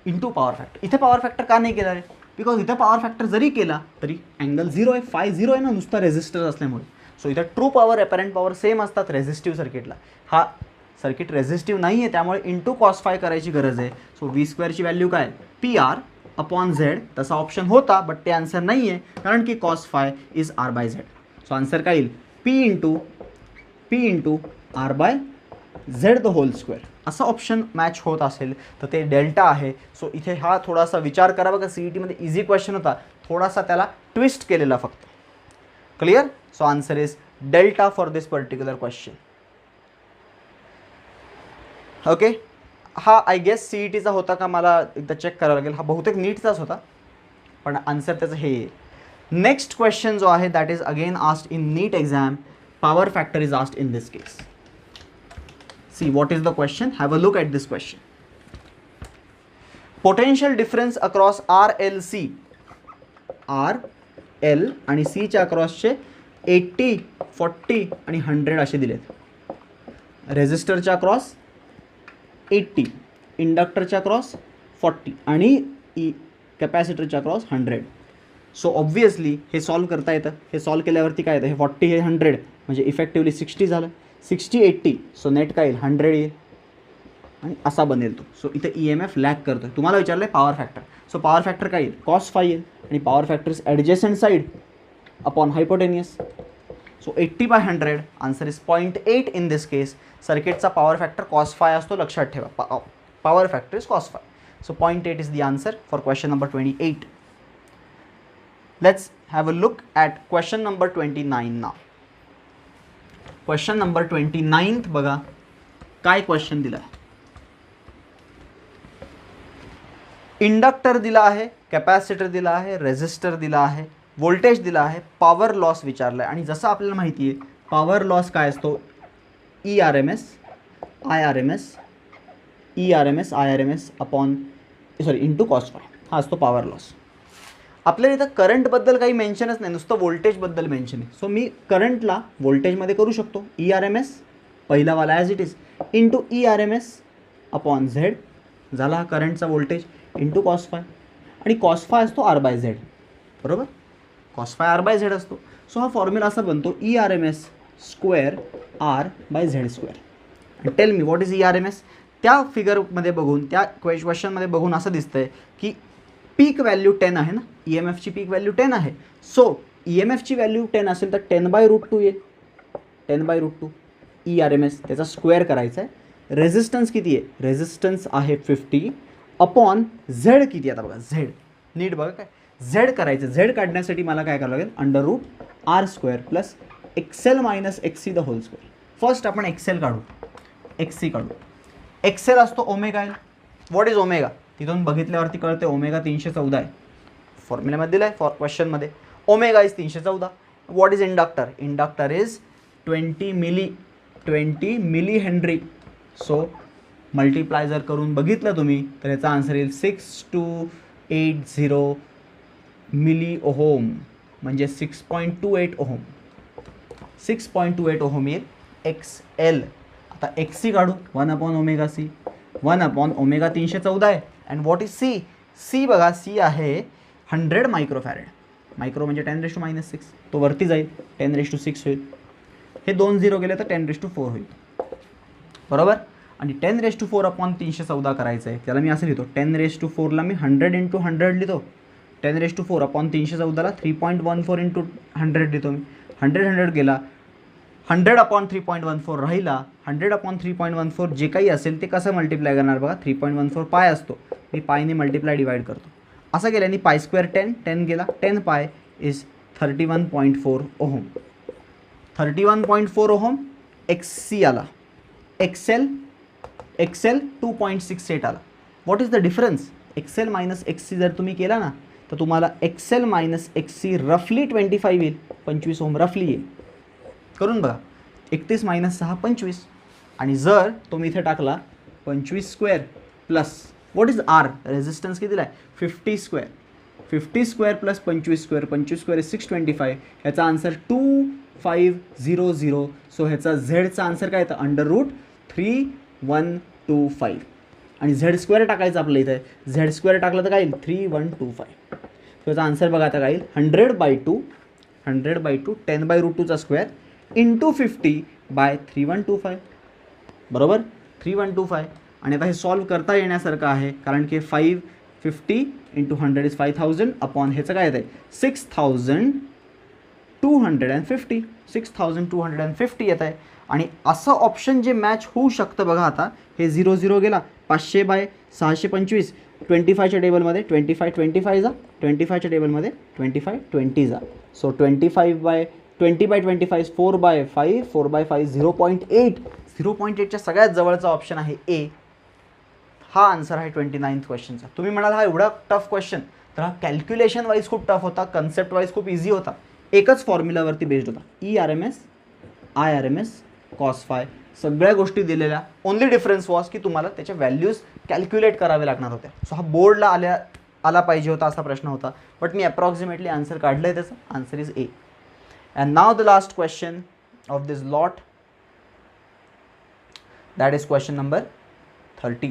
इंटू पॉवर फॅक्टर. इथे पॉवर फॅक्टर का नाही केला रे, बिकॉज इथे पॉवर फॅक्टर जरी केला तरी अँगल 0 आहे, फाय 0 आहे ना, नुसता रेझिस्टर असल्यामुळे. सो इथं ट्रू पॉवर अपॅरेंट पॉवर सेम असतात रेझिस्टिव्ह सर्किटला. हा सर्किट रेझिस्टिव्ह नाही आहे, त्यामुळे इंटू cos phi करायची गरज आहे. सो v²ची व्हॅल्यू काय, pr/z. तसा ऑप्शन होता, बट ते आन्सर नाही आहे, कारण की cos phi is r/z. So answer काय येईल, p into r/z the whole square. असं ऑप्शन मॅच होत असेल तर ते डेल्टा आहे. सो इथे हा थोडासा विचार करा बघा, सी ई टीमध्ये इझी क्वेश्चन होता, थोडासा त्याला ट्विस्ट केलेला फक्त. Clear. So answer is delta for this particular question. Okay, हा आय गेस सी ई टीचा होता का, मला एकदा चेक करावं लागेल. हा बहुतेक नीटचाच होता, पण आन्सर त्याचं हे नेक्स्ट क्वेश्चन जो आहे that is again asked in NEET exam. Power factor is asked in this case. See what is the question, have a look at this question. Potential difference across R L C, R L आणि सीच्या अक्रॉसचे 80, 40 आणि 100 असे दिलेत. रेझिस्टरच्या across 80, इंडक्टरच्या across 40 आणि कॅपॅसिटरच्या across 100. So obviously हे सॉल्व करता येतं. हे सॉल्व केल्यावरती काय येतं, हे 40 हे 100 म्हणजे इफेक्टिवली 60 झालं. 60 80, सो नेट काय येईल 100 येईल आणि असा बनेल तो. सो इथे EMF लॅग करतो. तुम्हाला विचारलं आहे power factor. So power factor काय येईल, cos phi येईल आणि power factor is adjacent side upon hypotenuse. So 80/100 answer is 0.8 in this case. सर्किटचा पॉवर फॅक्टर cos phi असतो, लक्षात ठेवा. Power factor is cos phi. So 0.8 is the answer for question number 28. Let's have a look at question number 29 now. Question number 29 बघा काय question दिला आहे. Inductor दिला आहे, कॅपॅसिटर दिला आहे, रेझिस्टर दिला आहे, व्होल्टेज दिला आहे, पॉवर लॉस विचारला आहे. आणि जसं आपल्याला माहिती आहे पॉवर लॉस काय असतो, ERMS upon into cos phi हा असतो पॉवर लॉस. आपल्याला इथं करंटबद्दल काही मेन्शनच नाही, नुसतं व्होल्टेजबद्दल मेन्शन आहे. सो मी करंटला व्होल्टेजमध्ये करू शकतो. ERMS पहिलावाला as it is into ERMS upon Z झाला हा करंटचा व्होल्टेज इंटू cos phi. आणि cos phi असतो R/Z, बरोबर. cos phi R/Z असतो. सो हा फॉर्म्युला असा बनतो ERMS स्क्वेअर R/Z². आणि tell me what is ERMS. त्या फिगरमध्ये बघून, त्या क्वेश्चनमध्ये बघून असं दिसतंय की पीक व्हॅल्यू 10 आहे ना, EMFची पीक व्हॅल्यू 10 आहे. सो EMFची व्हॅल्यू 10 असेल तर 10/√2 येईल. 10/√2 ERMS त्याचा स्क्वेअर करायचा आहे. रेझिस्टन्स किती आहे, रेझिस्टन्स आहे 50 अपॉन झेड किती. आता बघा झेड नीट बघा काय झेड करायचं. झेड काढण्यासाठी मला काय करावं लागेल, √R² plus XL - XC the whole square. First आपण XL काढू, XC काढू. XL असतो omega L. What is omega, तिथून बघितल्यावरती कळते ओमेगा 314 आहे. फॉर्म्युल्यामध्ये दिलं आहे फॉर क्वेश्चनमध्ये. Omega is 314. What is inductor, inductor is 20 millihenry. So multiply जर करून बघितलं तुम्ही तर याचा आन्सर येईल 6280 मिली ओहोम म्हणजे 6.28 ओहोम. 6.28 ओहोम येईल XL. आता XC काढू, 1/ωc. 1/ω 314 आहे. And what is C, C बघा C आहे 100 मायक्रोफॅरेड. मायक्रो म्हणजे 10⁻⁻6, तो वरती जाईल 10⁻6 होईल. हे 2 0 गेले तर 10⁻4 होईल, बरोबर. आणि 10⁻4 अपॉन 314 करायचं आहे. त्याला मी असं लिहितो, 10⁻4ला मी 100 × 100 लिहितो. 10⁻4 अपॉन 314ला 3.14 × 100 लिहितो मी. 100 गेला, 100 अपॉन 3.14 राहिला. 100 अपॉन 3.14 जे काही असेल ते कसं मल्टिप्लाय करणार बघा. 3.14 पाय असतो, मी पायने मल्टिप्लाय डिवाइड करतो. असं केल्याने π² 10 गेला. 10 पाय इज 31.4 ओहोम. 31.4 ओहोम. XC आला. XL 2.68 आला. What is the difference, XL - XC जर तुम्ही केला ना तर तुम्हाला XL - XC रफली 25 येईल. 25 ओम रफली येईल. करून बघा. 31 - 6 25. आणि जर तुम्ही इथे टाकला 25² plus what is R, resistance किती आहे 50². 50² प्लस 25², 25² इज 625. ह्याचा आन्सर 2500. सो ह्याचा झेडचा आन्सर काय येतं √3125. आणि Z² टाकायचं आपलं इथे. Z² टाकलं तर काय येईल 3125. त्याचा आन्सर बघा आता काय येईल 100/2 10/√2चा स्क्वेअर इंटू 50/3125, बरोबर 3125. आणि आता हे सॉल्व करता येण्यासारखं आहे कारण की 550 × 100 इज 5000 अपॉन ह्याचं काय येतं आहे 6250. 6250 येत आहे. आणि असं ऑप्शन जे मॅच होऊ शकतं बघा. आता हे 0 0 गेला. 500/625 25च्या टेबलमध्ये 25 जा. 25च्या टेबलमध्ये 25 जा. सो 20/25 4/5 4/5 0.8. 0.8च्या सगळ्यात जवळचा ऑप्शन आहे ए. हा आन्सर आहे 29th क्वेश्चनचा. तुम्ही म्हणाल हा एवढा टफ क्वेश्चन, तर हा कॅल्क्युलेशन वाईज खूप टफ होता, कन्सेप्ट वाईज खूप इझी होता, एकच फॉर्म्युलावरती बेस्ड होता, ERMS IRMS कॉस फाय, सगळ्या गोष्टी दिलेल्या. ओनली डिफरन्स वॉज की तुम्हाला त्याच्या व्हॅल्यूज कॅल्क्युलेट करावे लागणार होत्या. सो हा बोर्डला आला पाहिजे होता असा प्रश्न होता, बट मी अप्रॉक्सिमेटली आन्सर काढलं आहे, त्याचं answer is A. And now the last question of this lot, that is question number 30.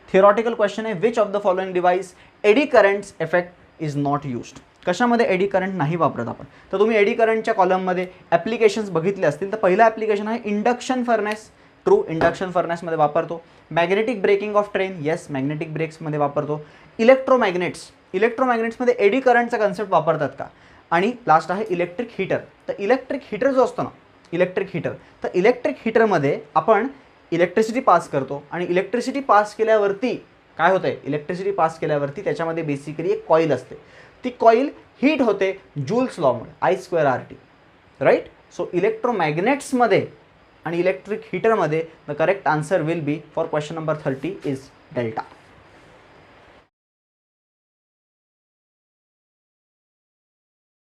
Theoretical question आहे, which of the following device eddy currents effect is not used. कशामध्ये eddy current नाही वापरत आपण. तर तुम्ही एडी करंटच्या कॉलममध्ये applications बघितले असतील तर पहिला ॲप्लिकेशन आहे इंडक्शन फर्नेस. ट्रू, इंडक्शन फर्नेसमध्ये वापरतो. Magnetic braking of train, yes magnetic ब्रेक्समध्ये वापरतो. इलेक्ट्रोमॅग्नेट्समध्ये एडी करंटचा कन्सेप्ट वापरतात का. आणि लास्ट आहे इलेक्ट्रिक हीटर. तर इलेक्ट्रिक हीटर जो असतो ना, इलेक्ट्रिक हीटरमध्ये आपण इलेक्ट्रिसिटी पास करतो आणि इलेक्ट्रिसिटी पास केल्यावरती काय होतं आहे, इलेक्ट्रिसिटी पास केल्यावरती त्याच्यामध्ये बेसिकली एक कॉईल असते, ती कॉईल हीट होते जूल्स लॉमुळे, I²RT, राईट. सो इलेक्ट्रोमॅग्नेट्समध्ये आणि इलेक्ट्रिक हीटरमध्ये the correct answer will be for question number 30 is delta.